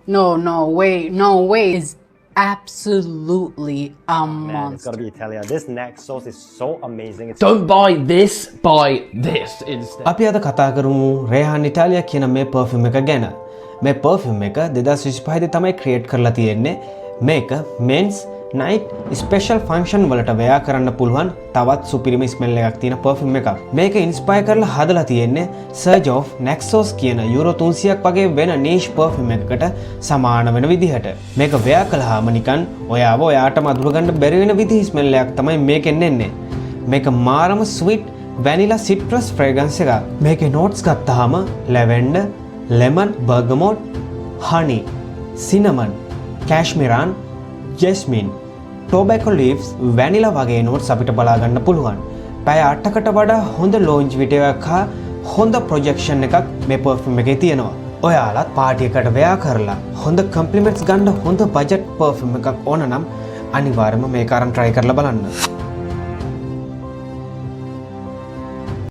No way, no way. It's absolutely a Man, it's gotta monster. be Italian. This neck sauce is so amazing. It's Don't buy this, buy this instead. අපි අද කතා කරමු රේහන් ඉතාලියා කියන මේ perfume එක ගැන. මේ පර්ෆියුම් එක 2025 දී තමයි ක්‍රියේට් කරලා තියෙන්නේ. මේක men's night special function වලට වෙයා කරන්න පුළුවන් තවත් සුපිරිම ස්මෙල් එකක් තියෙන පර්ෆියුම් එකක්. මේක ඉන්ස්පයර් කරලා හදලා තියෙන්නේ Surge of Naxos කියන යුරෝ 300ක් වගේ වෙන niche පර්ෆියුම් එකකට සමාන වෙන විදිහට. මේක වෙයා කළාම නිකන් ඔයාව ඔයාටම අඳුරගන්න බැරි වෙන විදිහ ස්මෙල් එකක් තමයි මේකෙන් එන්නේ. මේක මාරම sweet vanilla citrus fragrance එකක්. මේකේ notes ගත්තාම lavender, lemon, bergamot, honey, cinnamon, cashmeran, jasmine, tobacco leaves, vanilla වගේ notes අපිට බලා ගන්න පුළුවන්. පැය 8කට වඩා හොඳ launch video එකක් හා හොඳ projection එකක් මේ perfume එකේ තියෙනවා. ඔයාලත් party එකට වෙයා කරලා හොඳ compliments ගන්න හොඳ budget perfume එකක් ඕන නම් අනිවාර්යයෙන්ම මේක අරන් try කරලා බලන්න.